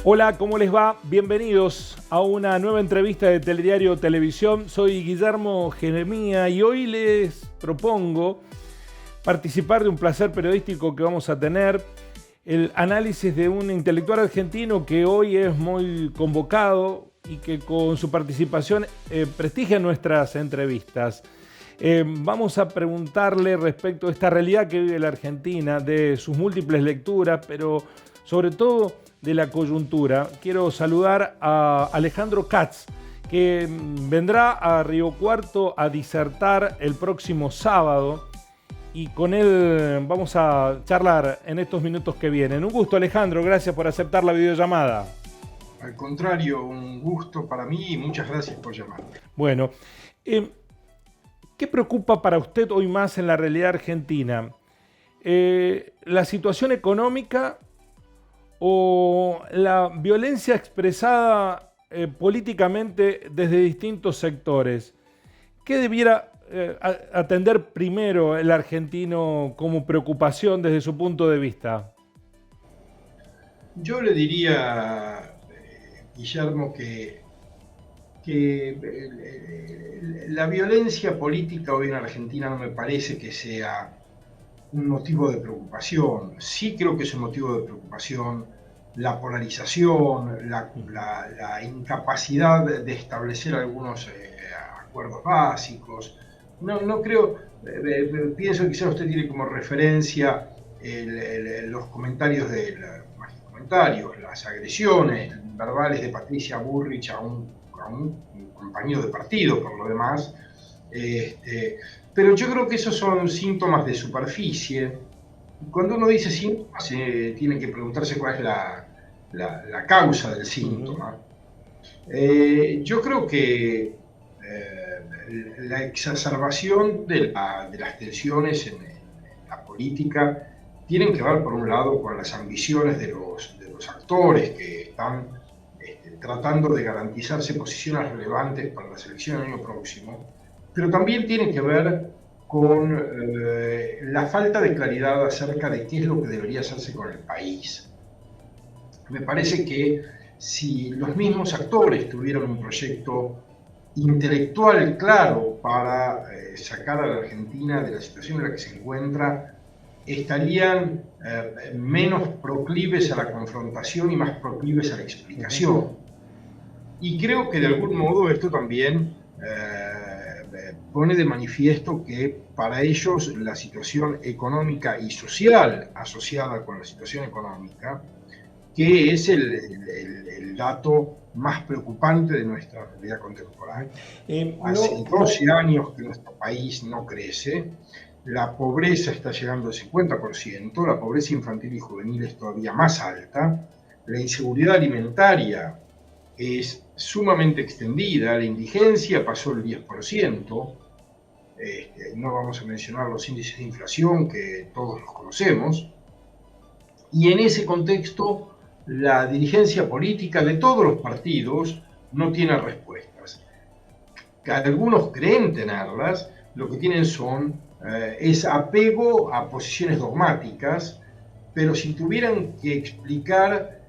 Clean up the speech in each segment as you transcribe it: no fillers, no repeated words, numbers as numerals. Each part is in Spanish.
Hola, ¿cómo les va? Bienvenidos a una nueva entrevista de Telediario Televisión. Soy Guillermo Jeremía y hoy les propongo participar de un placer periodístico que vamos a tener, el análisis de un intelectual argentino que hoy es muy convocado y que con su participación prestigia nuestras entrevistas. Vamos a preguntarle respecto a esta realidad que vive la Argentina, de sus múltiples lecturas, pero sobre todo de la coyuntura. Quiero saludar a Alejandro Katz, que vendrá a Río Cuarto a disertar el próximo sábado y con él vamos a charlar en estos minutos que vienen. Un gusto, Alejandro, gracias por aceptar la videollamada. Al contrario, un gusto para mí y muchas gracias por llamar. Bueno, ¿qué preocupa para usted hoy más en la realidad argentina? ¿La situación económica o la violencia expresada políticamente desde distintos sectores? ¿Qué debiera atender primero el argentino como preocupación desde su punto de vista? Yo le diría, Guillermo, que la violencia política hoy en Argentina no me parece que sea un motivo de preocupación. Sí creo que es un motivo de preocupación la polarización, la incapacidad de establecer algunos acuerdos básicos. No creo, pienso que quizás usted tiene como referencia los comentarios las agresiones verbales de Patricia Bullrich a un compañero de partido, por lo demás. Pero yo creo que esos son síntomas de superficie. Cuando uno dice síntomas, tiene que preguntarse cuál es la causa del síntoma. Yo creo que la exacerbación de las tensiones en la política tienen que ver, por un lado, con las ambiciones de los actores que están tratando de garantizarse posiciones relevantes para la elección del año próximo, pero también tiene que ver con la falta de claridad acerca de qué es lo que debería hacerse con el país. Me parece que si los mismos actores tuvieran un proyecto intelectual claro para sacar a la Argentina de la situación en la que se encuentra, estarían menos proclives a la confrontación y más proclives a la explicación. Y creo que de algún modo esto también pone de manifiesto que para ellos la situación económica y social asociada con la situación económica, que es el dato más preocupante de nuestra realidad contemporánea. Hace 12 años que nuestro país no crece, la pobreza está llegando al 50%, la pobreza infantil y juvenil es todavía más alta, la inseguridad alimentaria es sumamente extendida, la indigencia pasó el 10%, no vamos a mencionar los índices de inflación que todos los conocemos, y en ese contexto la dirigencia política de todos los partidos no tiene respuestas. Algunos creen tenerlas, lo que tienen es apego a posiciones dogmáticas, pero si tuvieran que explicar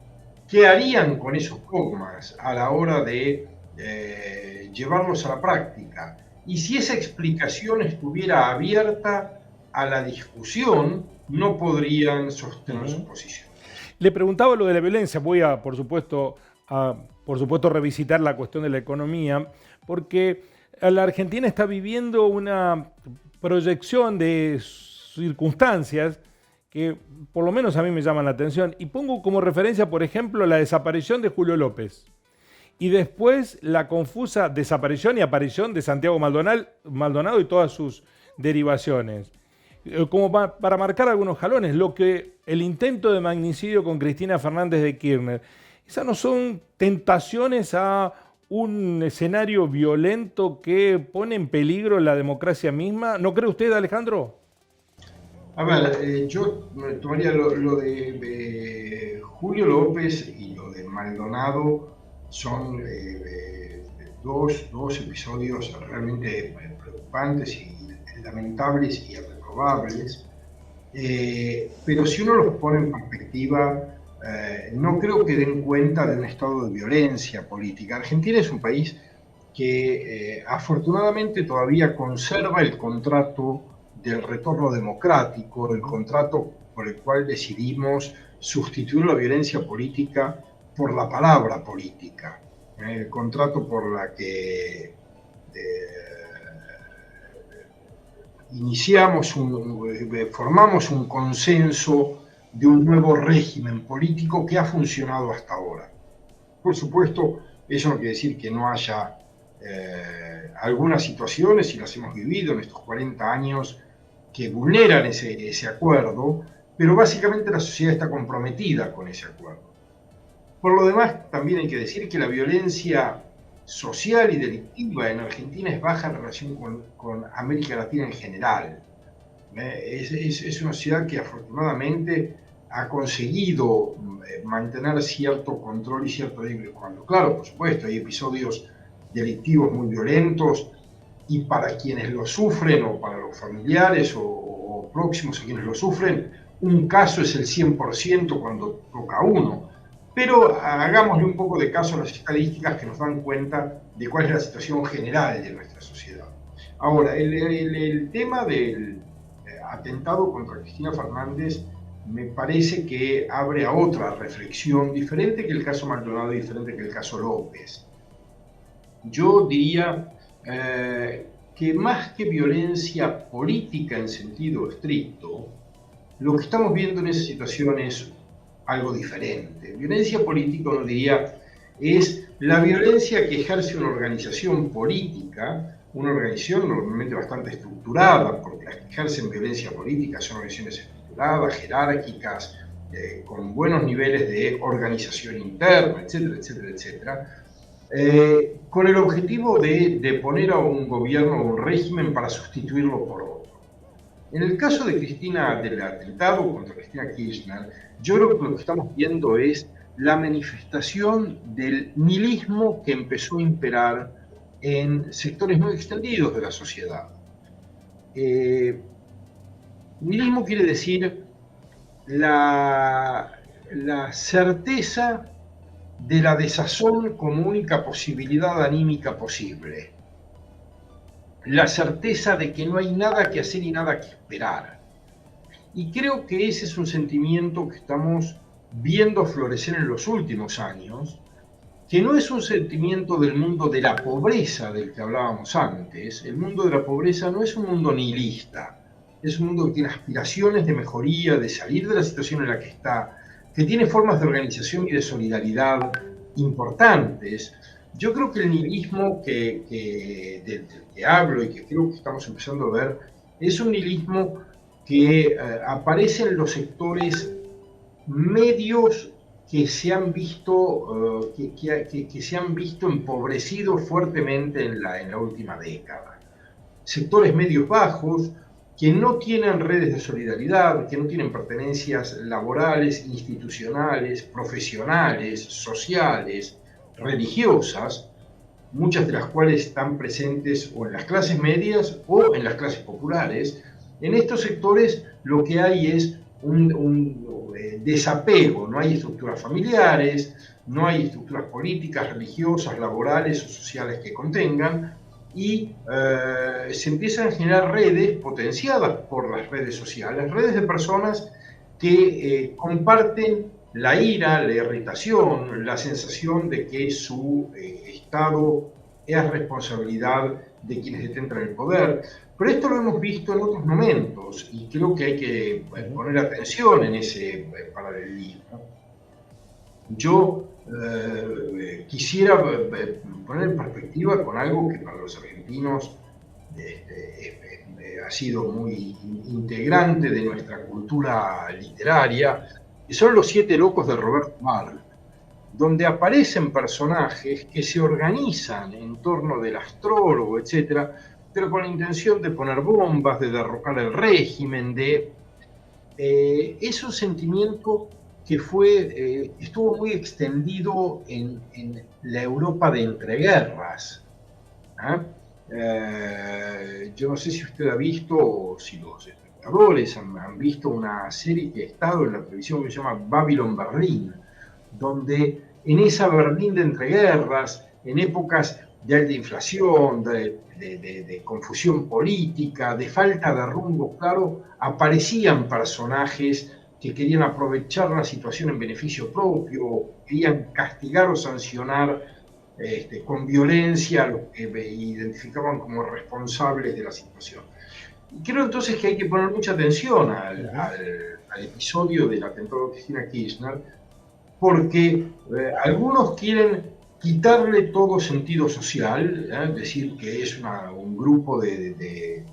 qué harían con esos dogmas a la hora de llevarlos a la práctica, y si esa explicación estuviera abierta a la discusión, no podrían sostener su posición. Le preguntaba lo de la violencia. Voy a, por supuesto, revisitar la cuestión de la economía, porque la Argentina está viviendo una proyección de circunstancias que por lo menos a mí me llaman la atención. Y pongo como referencia, por ejemplo, la desaparición de Julio López. Y después la confusa desaparición y aparición de Santiago Maldonado y todas sus derivaciones. Como para marcar algunos jalones, el intento de magnicidio con Cristina Fernández de Kirchner. ¿Esas no son tentaciones a un escenario violento que pone en peligro la democracia misma? ¿No cree usted, Alejandro? A ver, yo tomaría lo de Julio López y lo de Maldonado, son dos episodios realmente preocupantes y lamentables y reprobables, pero si uno los pone en perspectiva, no creo que den cuenta de un estado de violencia política. Argentina es un país que afortunadamente todavía conserva el contrato del retorno democrático, el contrato por el cual decidimos sustituir la violencia política por la palabra política, el contrato por la que formamos un consenso de un nuevo régimen político que ha funcionado hasta ahora. Por supuesto, eso no quiere decir que no haya algunas situaciones, y las hemos vivido en estos 40 años, que vulneran ese acuerdo, pero básicamente la sociedad está comprometida con ese acuerdo. Por lo demás, también hay que decir que la violencia social y delictiva en Argentina es baja en relación con América Latina en general. Es una sociedad que afortunadamente ha conseguido mantener cierto control y cierto equilibrio. Claro, por supuesto, hay episodios delictivos muy violentos, y para quienes lo sufren, o para los familiares o próximos a quienes lo sufren, un caso es el 100% cuando toca uno. Pero hagámosle un poco de caso a las estadísticas que nos dan cuenta de cuál es la situación general de nuestra sociedad. Ahora, el tema del atentado contra Cristina Fernández me parece que abre a otra reflexión diferente que el caso Maldonado y diferente que el caso López. Yo diría que más que violencia política en sentido estricto, lo que estamos viendo en esa situación es algo diferente. Violencia política, uno diría, es la violencia que ejerce una organización política, una organización normalmente bastante estructurada, porque las que ejercen violencia política son organizaciones estructuradas, jerárquicas, con buenos niveles de organización interna, etcétera, etcétera, etcétera, con el objetivo de poner a un gobierno o un régimen para sustituirlo por otro. En el caso de Cristina, del atentado contra Cristina Kirchner, yo creo que lo que estamos viendo es la manifestación del nihilismo que empezó a imperar en sectores muy extendidos de la sociedad. Nihilismo quiere decir la certeza de la desazón como única posibilidad anímica posible. La certeza de que no hay nada que hacer y nada que esperar. Y creo que ese es un sentimiento que estamos viendo florecer en los últimos años, que no es un sentimiento del mundo de la pobreza del que hablábamos antes. El mundo de la pobreza no es un mundo nihilista, es un mundo que tiene aspiraciones de mejoría, de salir de la situación en la que está, que tiene formas de organización y de solidaridad importantes. Yo creo que el nihilismo del que hablo y que creo que estamos empezando a ver es un nihilismo que aparece en los sectores medios que se han visto, que se han visto empobrecidos fuertemente en la última década. Sectores medios bajos que no tienen redes de solidaridad, que no tienen pertenencias laborales, institucionales, profesionales, sociales, religiosas, muchas de las cuales están presentes o en las clases medias o en las clases populares. En estos sectores lo que hay es un desapego, no hay estructuras familiares, no hay estructuras políticas, religiosas, laborales o sociales que contengan, y se empiezan a generar redes potenciadas por las redes sociales, redes de personas que comparten la ira, la irritación, la sensación de que su Estado es responsabilidad de quienes detentan el poder. Pero esto lo hemos visto en otros momentos y creo que hay que poner atención en ese paralelismo. Yo quisiera poner en perspectiva con algo que para los argentinos ha sido muy integrante de nuestra cultura literaria, que son Los Siete Locos de Roberto Marx, donde aparecen personajes que se organizan en torno del astrólogo, etcétera, pero con la intención de poner bombas, de derrocar el régimen, es un sentimiento que estuvo muy extendido en la Europa de entreguerras. Yo no sé si usted ha visto, o si los espectadores han visto una serie que ha estado en la televisión que se llama Babylon Berlin, donde en esa Berlín de entreguerras, en épocas de alta inflación, de confusión política, de falta de rumbo claro, aparecían personajes que querían aprovechar la situación en beneficio propio, querían castigar o sancionar con violencia a los que identificaban como responsables de la situación. Y creo entonces que hay que poner mucha atención al episodio del atentado de Cristina Kirchner, porque algunos quieren quitarle todo sentido social, decir que es un grupo de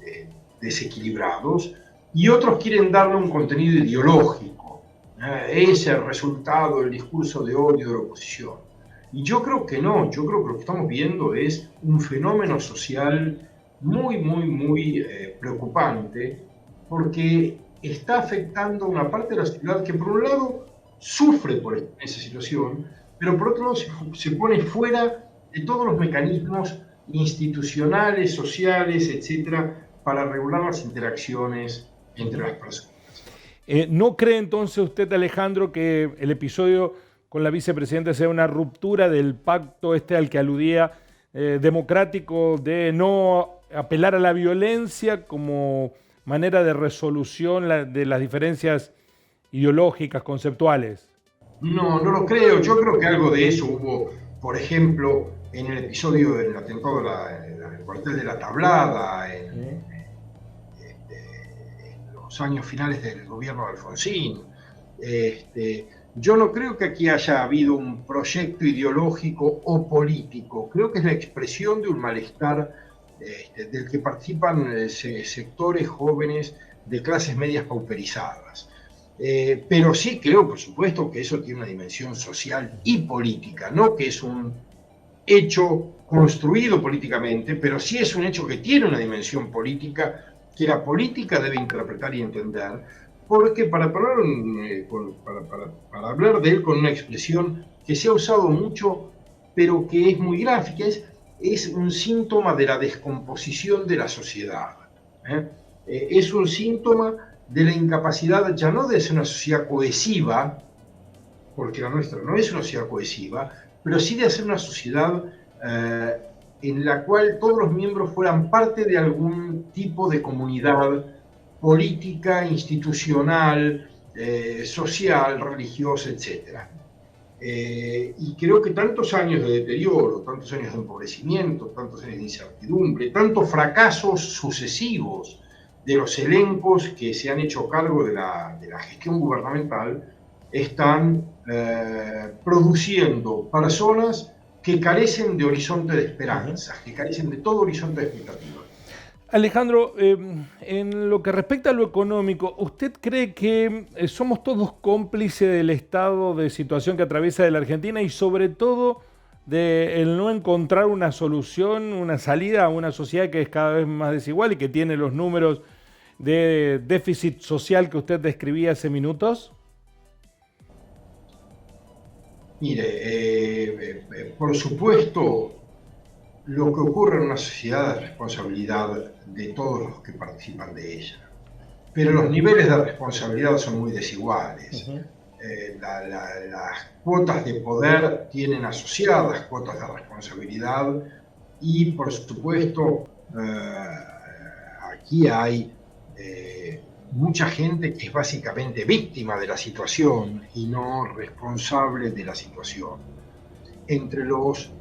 desequilibrados, y otros quieren darle un contenido ideológico. Es el resultado del discurso de odio de la oposición. Y yo creo que no, yo creo que lo que estamos viendo es un fenómeno social muy preocupante, porque está afectando a una parte de la sociedad que por un lado sufre por esa situación, pero por otro lado se pone fuera de todos los mecanismos institucionales, sociales, etcétera, para regular las interacciones entre las personas. ¿No cree entonces usted, Alejandro, que el episodio con la vicepresidenta sea una ruptura del pacto al que aludía democrático de no apelar a la violencia como manera de resolución de las diferencias ideológicas, conceptuales? No, no lo creo. Yo creo que algo de eso hubo, por ejemplo, en el episodio del atentado del cuartel de la Tablada, en los años finales del gobierno de Alfonsín. Yo no creo que aquí haya habido un proyecto ideológico o político. Creo que es la expresión de un malestar del que participan sectores jóvenes de clases medias pauperizadas. Pero sí creo, por supuesto, que eso tiene una dimensión social y política, no que es un hecho construido políticamente, pero sí es un hecho que tiene una dimensión política que la política debe interpretar y entender, porque para hablar de él con una expresión que se ha usado mucho, pero que es muy gráfica, es un síntoma de la descomposición de la sociedad. Es un síntoma de la incapacidad ya no de ser una sociedad cohesiva, porque la nuestra no es una sociedad cohesiva, pero sí de hacer una sociedad en la cual todos los miembros fueran parte de algún tipo de comunidad política, institucional, social, religiosa, etc. Y creo que tantos años de deterioro, tantos años de empobrecimiento, tantos años de incertidumbre, tantos fracasos sucesivos de los elencos que se han hecho cargo de la gestión gubernamental, están produciendo personas que carecen de horizonte de esperanza, que carecen de todo horizonte de expectativa. Alejandro, en lo que respecta a lo económico, ¿usted cree que somos todos cómplices del estado de situación que atraviesa la Argentina y sobre todo de el no encontrar una solución, una salida a una sociedad que es cada vez más desigual y que tiene los números de déficit social que usted describía hace minutos? Mire, por supuesto, lo que ocurre en una sociedad es responsabilidad de todos los que participan de ella, pero los niveles de responsabilidad son muy desiguales. Las cuotas de poder tienen asociadas cuotas de responsabilidad y, por supuesto, aquí hay mucha gente que es básicamente víctima de la situación y no responsable de la situación. Entre los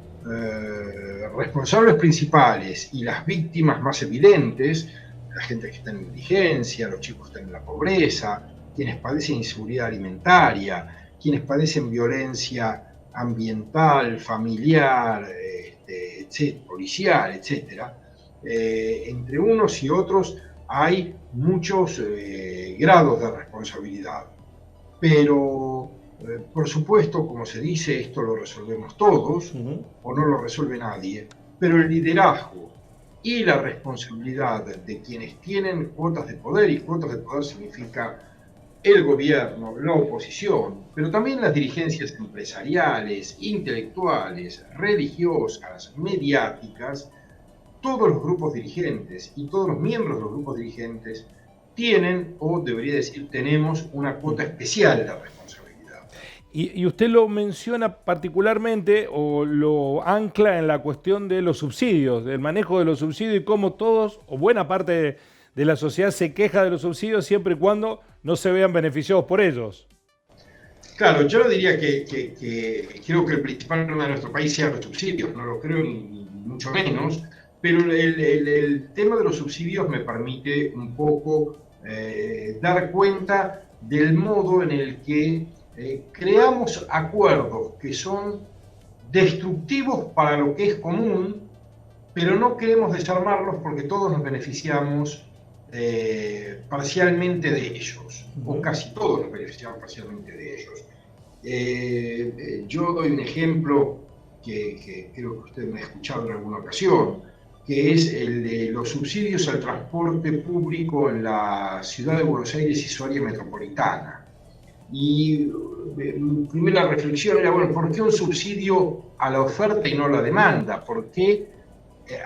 responsables principales y las víctimas más evidentes, la gente que está en indigencia, los chicos que están en la pobreza, quienes padecen inseguridad alimentaria, quienes padecen violencia ambiental, familiar, policial, etc. Entre unos y otros hay muchos grados de responsabilidad, pero por supuesto, como se dice, esto lo resolvemos todos o no lo resuelve nadie, pero el liderazgo y la responsabilidad de quienes tienen cuotas de poder, y cuotas de poder significa el gobierno, la oposición, pero también las dirigencias empresariales, intelectuales, religiosas, mediáticas, todos los grupos dirigentes y todos los miembros de los grupos dirigentes tienen, o debería decir, tenemos una cuota especial de responsabilidad. Y usted lo menciona particularmente o lo ancla en la cuestión de los subsidios, del manejo de los subsidios y cómo todos o buena parte de la sociedad se queja de los subsidios siempre y cuando no se vean beneficiados por ellos. Claro, yo diría que creo que el principal problema de nuestro país sean los subsidios, no lo creo ni mucho menos, pero el tema de los subsidios me permite un poco dar cuenta del modo en el que creamos acuerdos que son destructivos para lo que es común, pero no queremos desarmarlos porque todos nos beneficiamos parcialmente de ellos, o casi todos nos beneficiamos parcialmente de ellos. Yo doy un ejemplo que creo que usted me ha escuchado en alguna ocasión, que es el de los subsidios al transporte público en la ciudad de Buenos Aires y su área metropolitana. Y mi primera reflexión era, bueno, ¿por qué un subsidio a la oferta y no a la demanda? ¿Por qué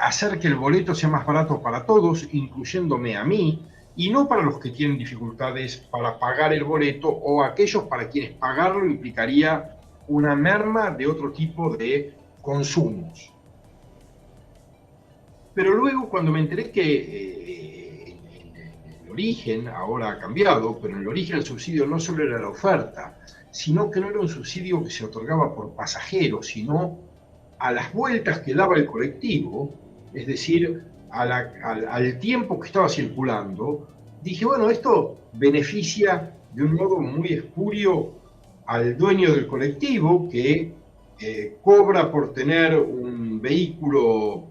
hacer que el boleto sea más barato para todos, incluyéndome a mí, y no para los que tienen dificultades para pagar el boleto o aquellos para quienes pagarlo implicaría una merma de otro tipo de consumos? Pero luego, cuando me enteré que el origen ahora ha cambiado, pero en el origen el subsidio no solo era la oferta, sino que no era un subsidio que se otorgaba por pasajeros, sino a las vueltas que daba el colectivo, es decir, al tiempo que estaba circulando, dije, bueno, esto beneficia de un modo muy espurio al dueño del colectivo que cobra por tener un vehículo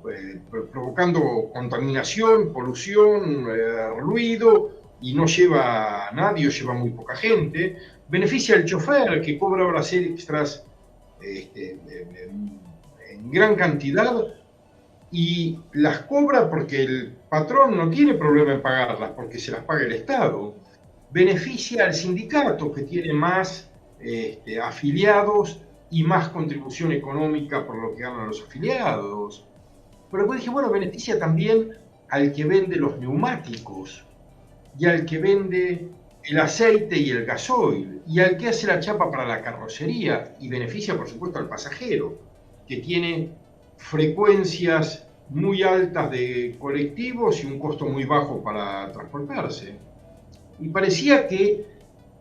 provocando contaminación, polución, ruido, y no lleva a nadie o lleva muy poca gente. Beneficia al chofer que cobra horas extras en gran cantidad y las cobra porque el patrón no tiene problema en pagarlas, porque se las paga el Estado. Beneficia al sindicato que tiene más afiliados y más contribución económica por lo que ganan los afiliados. Pero después dije, bueno, beneficia también al que vende los neumáticos y al que vende el aceite y el gasoil y al que hace la chapa para la carrocería, y beneficia por supuesto al pasajero que tiene frecuencias muy altas de colectivos y un costo muy bajo para transportarse. Y parecía que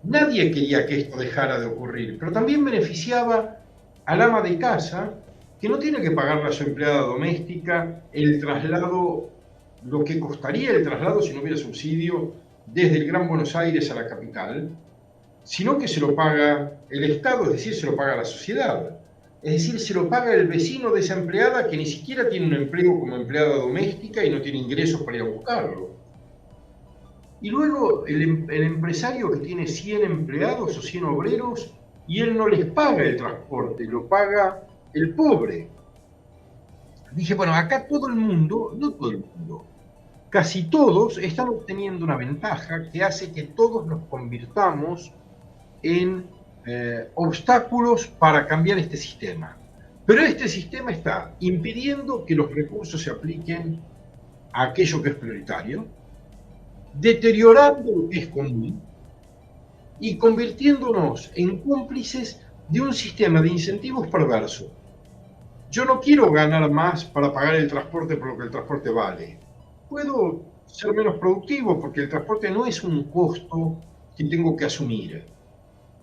nadie quería que esto dejara de ocurrir, pero también beneficiaba al ama de casa, que no tiene que pagarle a su empleada doméstica el traslado, lo que costaría el traslado si no hubiera subsidio desde el Gran Buenos Aires a la capital, sino que se lo paga el Estado, es decir, se lo paga la sociedad. Es decir, se lo paga el vecino de esa empleada que ni siquiera tiene un empleo como empleada doméstica y no tiene ingresos para ir a buscarlo. Y luego el empresario que tiene 100 empleados o 100 obreros y él no les paga el transporte, lo paga el pobre. Dije, bueno, acá todo el mundo, no todo el mundo, casi todos están obteniendo una ventaja que hace que todos nos convirtamos en obstáculos para cambiar este sistema. Pero este sistema está impidiendo que los recursos se apliquen a aquello que es prioritario, deteriorando lo que es común y convirtiéndonos en cómplices de un sistema de incentivos perverso. Yo no quiero ganar más para pagar el transporte por lo que el transporte vale. Puedo ser menos productivo porque el transporte no es un costo que tengo que asumir.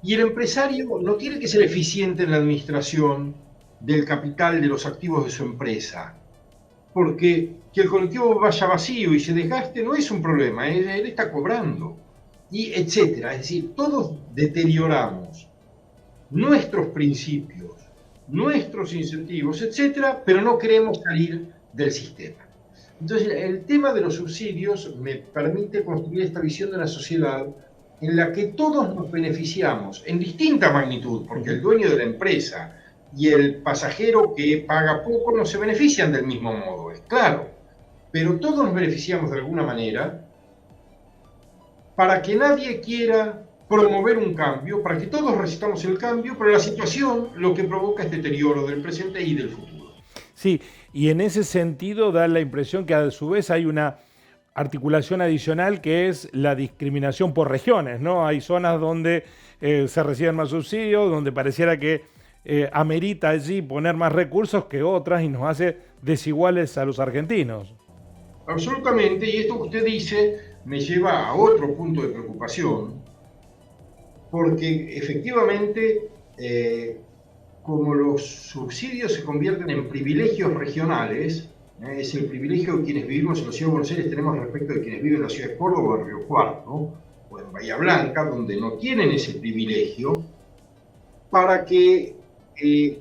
Y el empresario no tiene que ser eficiente en la administración del capital de los activos de su empresa, porque que el colectivo vaya vacío y se desgaste no es un problema, él está cobrando, y etcétera. Es decir, todos deterioramos nuestros principios, nuestros incentivos, etcétera, pero no queremos salir del sistema. Entonces, el tema de los subsidios me permite construir esta visión de una sociedad en la que todos nos beneficiamos en distinta magnitud, porque el dueño de la empresa y el pasajero que paga poco no se benefician del mismo modo, es claro, pero todos nos beneficiamos de alguna manera para que nadie quiera promover un cambio, para que todos resistamos el cambio, pero la situación lo que provoca es deterioro del presente y del futuro. Sí, y en ese sentido da la impresión que a su vez hay una articulación adicional que es la discriminación por regiones, ¿no? Hay zonas donde se reciben más subsidios, donde pareciera que amerita allí poner más recursos que otras y nos hace desiguales a los argentinos. Absolutamente, y esto que usted dice me lleva a otro punto de preocupación, porque efectivamente, como los subsidios se convierten en privilegios regionales, es el privilegio que quienes vivimos en la Ciudad de Buenos Aires tenemos respecto de quienes viven en la Ciudad de Córdoba o en Río Cuarto, o en Bahía Blanca, donde no tienen ese privilegio, para que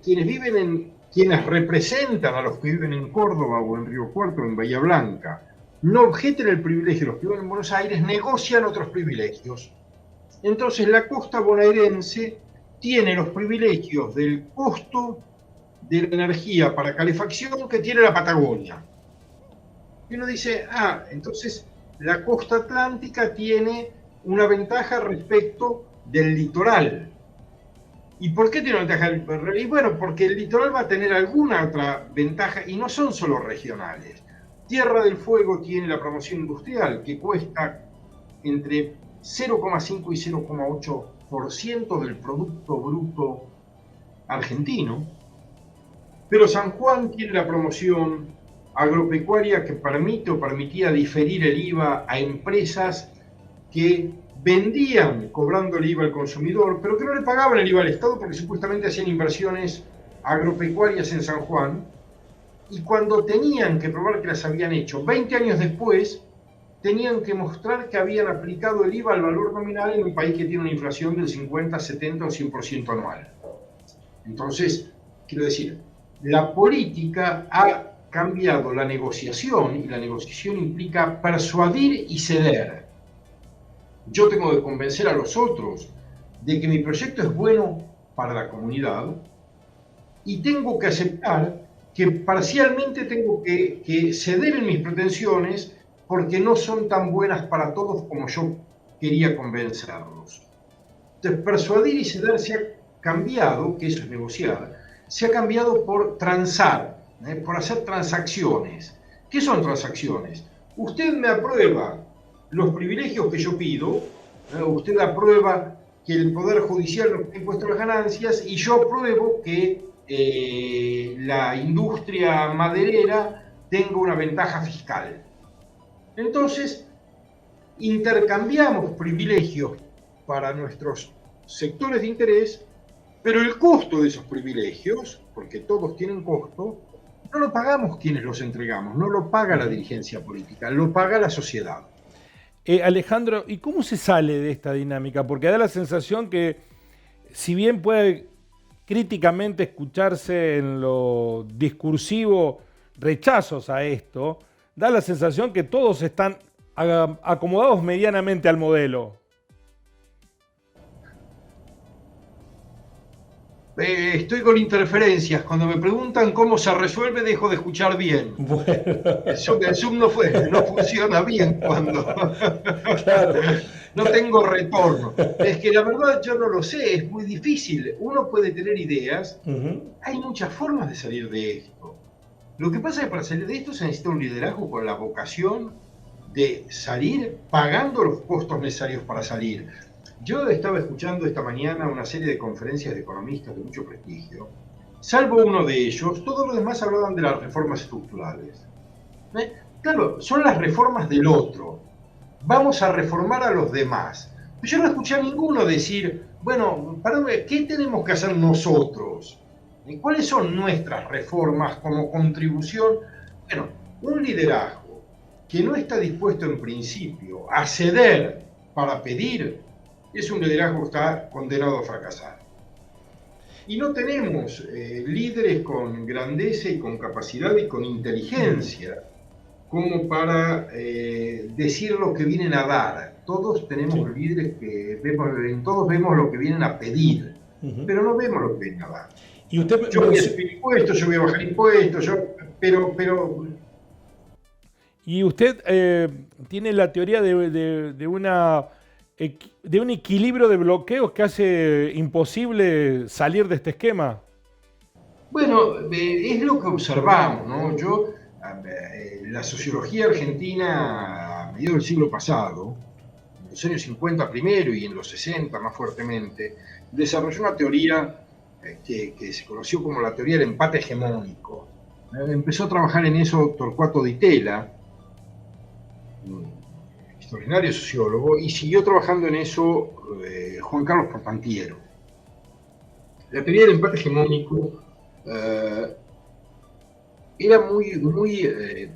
quienes representan a los que viven en Córdoba o en Río Cuarto o en Bahía Blanca, no objeten el privilegio de los que viven en Buenos Aires, negocian otros privilegios. Entonces la costa bonaerense tiene los privilegios del costo de la energía para calefacción que tiene la Patagonia. Y uno dice, entonces la costa atlántica tiene una ventaja respecto del litoral. ¿Y por qué tiene una ventaja? Y bueno, porque el litoral va a tener alguna otra ventaja y no son solo regionales. Tierra del Fuego tiene la promoción industrial que cuesta entre 0,5 y 0,8% del Producto Bruto argentino, pero San Juan tiene la promoción agropecuaria que permite o permitía diferir el IVA a empresas que vendían cobrando el IVA al consumidor, pero que no le pagaban el IVA al Estado porque supuestamente hacían inversiones agropecuarias en San Juan, y cuando tenían que probar que las habían hecho 20 años después, tenían que mostrar que habían aplicado el IVA al valor nominal en un país que tiene una inflación del 50, 70 o 100% anual. Entonces, quiero decir, la política ha cambiado la negociación, y la negociación implica persuadir y ceder. Yo tengo que convencer a los otros de que mi proyecto es bueno para la comunidad y tengo que aceptar que parcialmente tengo que ceder en mis pretensiones porque no son tan buenas para todos como yo quería convencerlos. Entonces, persuadir y ceder se ha cambiado, que eso es negociar, se ha cambiado por transar, por hacer transacciones. ¿Qué son transacciones? Usted me aprueba los privilegios que yo pido, usted aprueba que el Poder Judicial no tenga impuesto a las ganancias y yo apruebo que la industria maderera tenga una ventaja fiscal. Entonces, intercambiamos privilegios para nuestros sectores de interés, pero el costo de esos privilegios, porque todos tienen costo, no lo pagamos quienes los entregamos, no lo paga la dirigencia política, lo paga la sociedad. Alejandro, ¿y cómo se sale de esta dinámica? Porque da la sensación que, si bien puede críticamente escucharse en lo discursivo rechazos a esto, da la sensación que todos están acomodados medianamente al modelo. Estoy con interferencias. Cuando me preguntan cómo se resuelve, dejo de escuchar bien. Bueno. El Zoom no funciona bien cuando claro. No tengo retorno. Es que la verdad yo no lo sé, es muy difícil. Uno puede tener ideas, hay muchas formas de salir de esto. Lo que pasa es que para salir de esto se necesita un liderazgo con la vocación de salir pagando los costos necesarios para salir. Yo estaba escuchando esta mañana una serie de conferencias de economistas de mucho prestigio. Salvo uno de ellos, todos los demás hablaban de las reformas estructurales. Claro, son las reformas del otro. Vamos a reformar a los demás. Yo no escuché a ninguno decir, bueno, ¿qué tenemos que hacer nosotros? ¿Cuáles son nuestras reformas como contribución? Bueno, un liderazgo que no está dispuesto en principio a ceder para pedir, es un liderazgo que está condenado a fracasar. Y no tenemos líderes con grandeza y con capacidad y con inteligencia como para decir lo que vienen a dar. Todos tenemos líderes que todos vemos lo que vienen a pedir, pero no vemos lo que vienen a dar. Y usted yo voy a subir impuestos, yo voy a bajar impuestos, pero... Y usted tiene la teoría de un equilibrio de bloqueos que hace imposible salir de este esquema. Bueno, es lo que observamos, ¿no? La sociología argentina mediados del siglo pasado, en los años 50 primero y en los 60 más fuertemente, desarrolló una teoría que se conoció como la teoría del empate hegemónico. Empezó a trabajar en eso Torcuato Di Tella, extraordinario sociólogo, y siguió trabajando en eso Juan Carlos Portantiero. La teoría del empate hegemónico era muy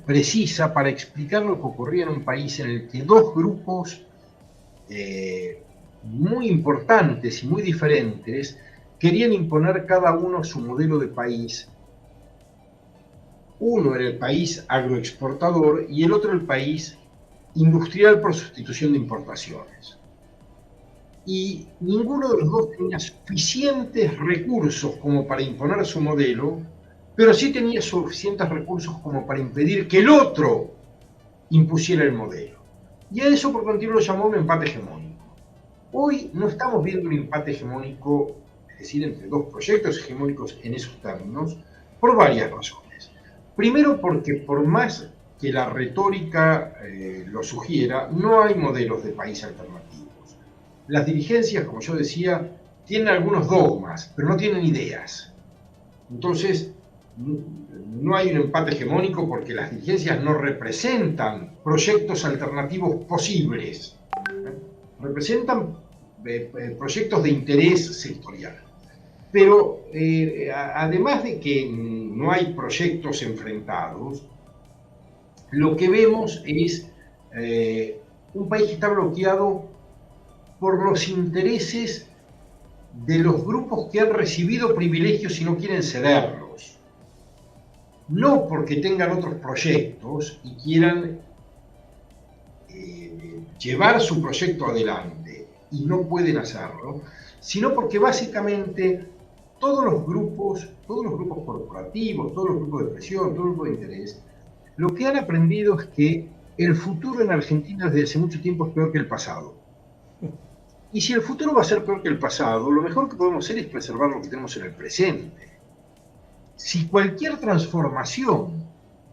precisa para explicar lo que ocurría en un país en el que dos grupos muy importantes y muy diferentes querían imponer cada uno su modelo de país. Uno era el país agroexportador y el otro el país industrial por sustitución de importaciones. Y ninguno de los dos tenía suficientes recursos como para imponer su modelo, pero sí tenía suficientes recursos como para impedir que el otro impusiera el modelo. Y a eso por continuo lo llamó un empate hegemónico. Hoy no estamos viendo un empate hegemónico, es decir, entre dos proyectos hegemónicos en esos términos, por varias razones. Primero, porque por más que la retórica lo sugiera, no hay modelos de país alternativos. Las dirigencias, como yo decía, tienen algunos dogmas, pero no tienen ideas. Entonces, no hay un empate hegemónico porque las dirigencias no representan proyectos alternativos posibles. Representan proyectos de interés sectorial. Pero además de que no hay proyectos enfrentados, lo que vemos es un país que está bloqueado por los intereses de los grupos que han recibido privilegios y no quieren cederlos. No porque tengan otros proyectos y quieran llevar su proyecto adelante y no pueden hacerlo, sino porque básicamente todos los grupos corporativos, todos los grupos de presión, todos los grupos de interés, lo que han aprendido es que el futuro en Argentina desde hace mucho tiempo es peor que el pasado. Y si el futuro va a ser peor que el pasado, lo mejor que podemos hacer es preservar lo que tenemos en el presente. Si cualquier transformación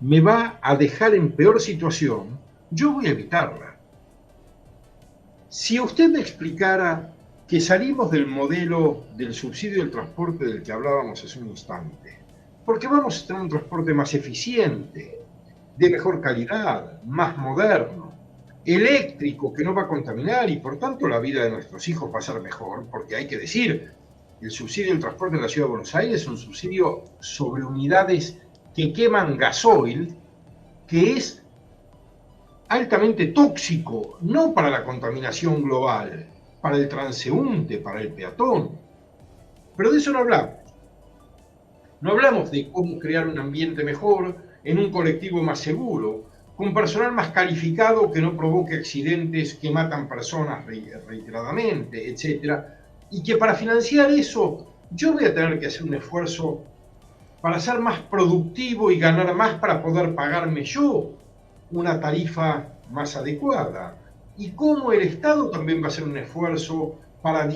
me va a dejar en peor situación, yo voy a evitarla. Si usted me explicara que salimos del modelo del subsidio del transporte del que hablábamos hace un instante, porque vamos a tener un transporte más eficiente, de mejor calidad, más moderno, eléctrico, que no va a contaminar y por tanto la vida de nuestros hijos va a ser mejor, porque hay que decir, el subsidio del transporte en la Ciudad de Buenos Aires es un subsidio sobre unidades que queman gasoil, que es altamente tóxico, no para la contaminación global, para el transeúnte, para el peatón. Pero de eso no hablamos. No hablamos de cómo crear un ambiente mejor en un colectivo más seguro, con personal más calificado que no provoque accidentes que matan personas reiteradamente, etc. Y que para financiar eso yo voy a tener que hacer un esfuerzo para ser más productivo y ganar más para poder pagarme yo una tarifa más adecuada. Y cómo el Estado también va a hacer un esfuerzo para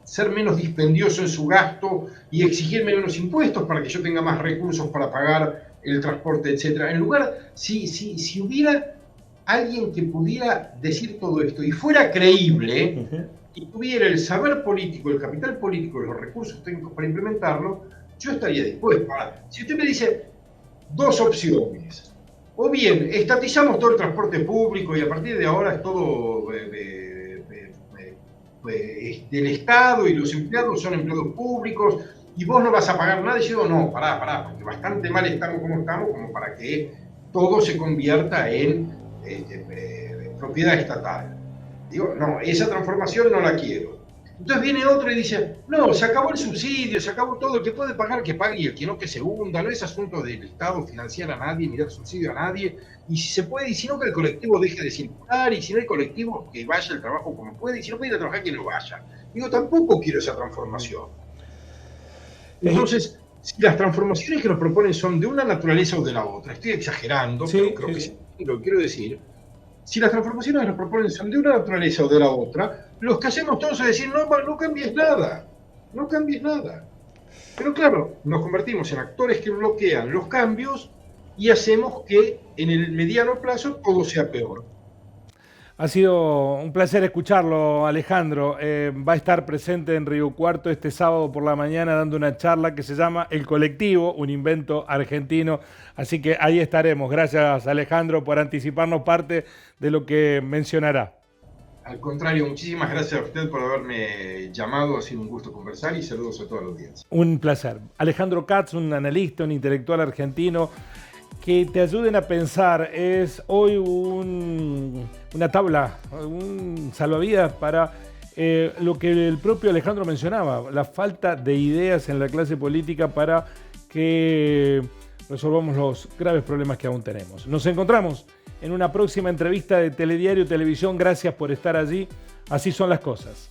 ser menos dispendioso en su gasto y exigirme menos impuestos para que yo tenga más recursos para pagar el transporte, etc. En lugar, si hubiera alguien que pudiera decir todo esto y fuera creíble y tuviera el saber político, el capital político, los recursos técnicos para implementarlo, yo estaría dispuesto. Ahora, si usted me dice dos opciones, o bien estatizamos todo el transporte público y a partir de ahora es todo del Estado y los empleados son empleados públicos y vos no vas a pagar nada, y yo digo, no, pará, porque bastante mal estamos como para que todo se convierta en propiedad estatal. Digo, no, esa transformación no la quiero. Entonces viene otro y dice, no, se acabó el subsidio, se acabó todo, el que puede pagar que pague y el que no que se hunda, no es asunto del Estado financiar a nadie, ni dar subsidio a nadie, y si se puede, y si no que el colectivo deje de circular, y si no hay colectivo que vaya al trabajo como puede, y si no puede ir a trabajar que no vaya. Digo, tampoco quiero esa transformación. Entonces, si las transformaciones que nos proponen son de una naturaleza o de la otra, estoy exagerando, pero creo que sí, lo que quiero decir, si las transformaciones que nos proponen son de una naturaleza o de la otra, los que hacemos todos es decir, no cambies nada, no cambies nada. Pero claro, nos convertimos en actores que bloquean los cambios y hacemos que en el mediano plazo todo sea peor. Ha sido un placer escucharlo, Alejandro. Va a estar presente en Río Cuarto este sábado por la mañana dando una charla que se llama El Colectivo, un invento argentino. Así que ahí estaremos. Gracias, Alejandro, por anticiparnos parte de lo que mencionará. Al contrario, muchísimas gracias a usted por haberme llamado. Ha sido un gusto conversar y saludos a toda la audiencia. Un placer. Alejandro Katz, un analista, un intelectual argentino, que te ayuden a pensar. Es hoy una tabla, un salvavidas para lo que el propio Alejandro mencionaba, la falta de ideas en la clase política para que resolvamos los graves problemas que aún tenemos. Nos encontramos en una próxima entrevista de Telediario Televisión. Gracias por estar allí. Así son las cosas.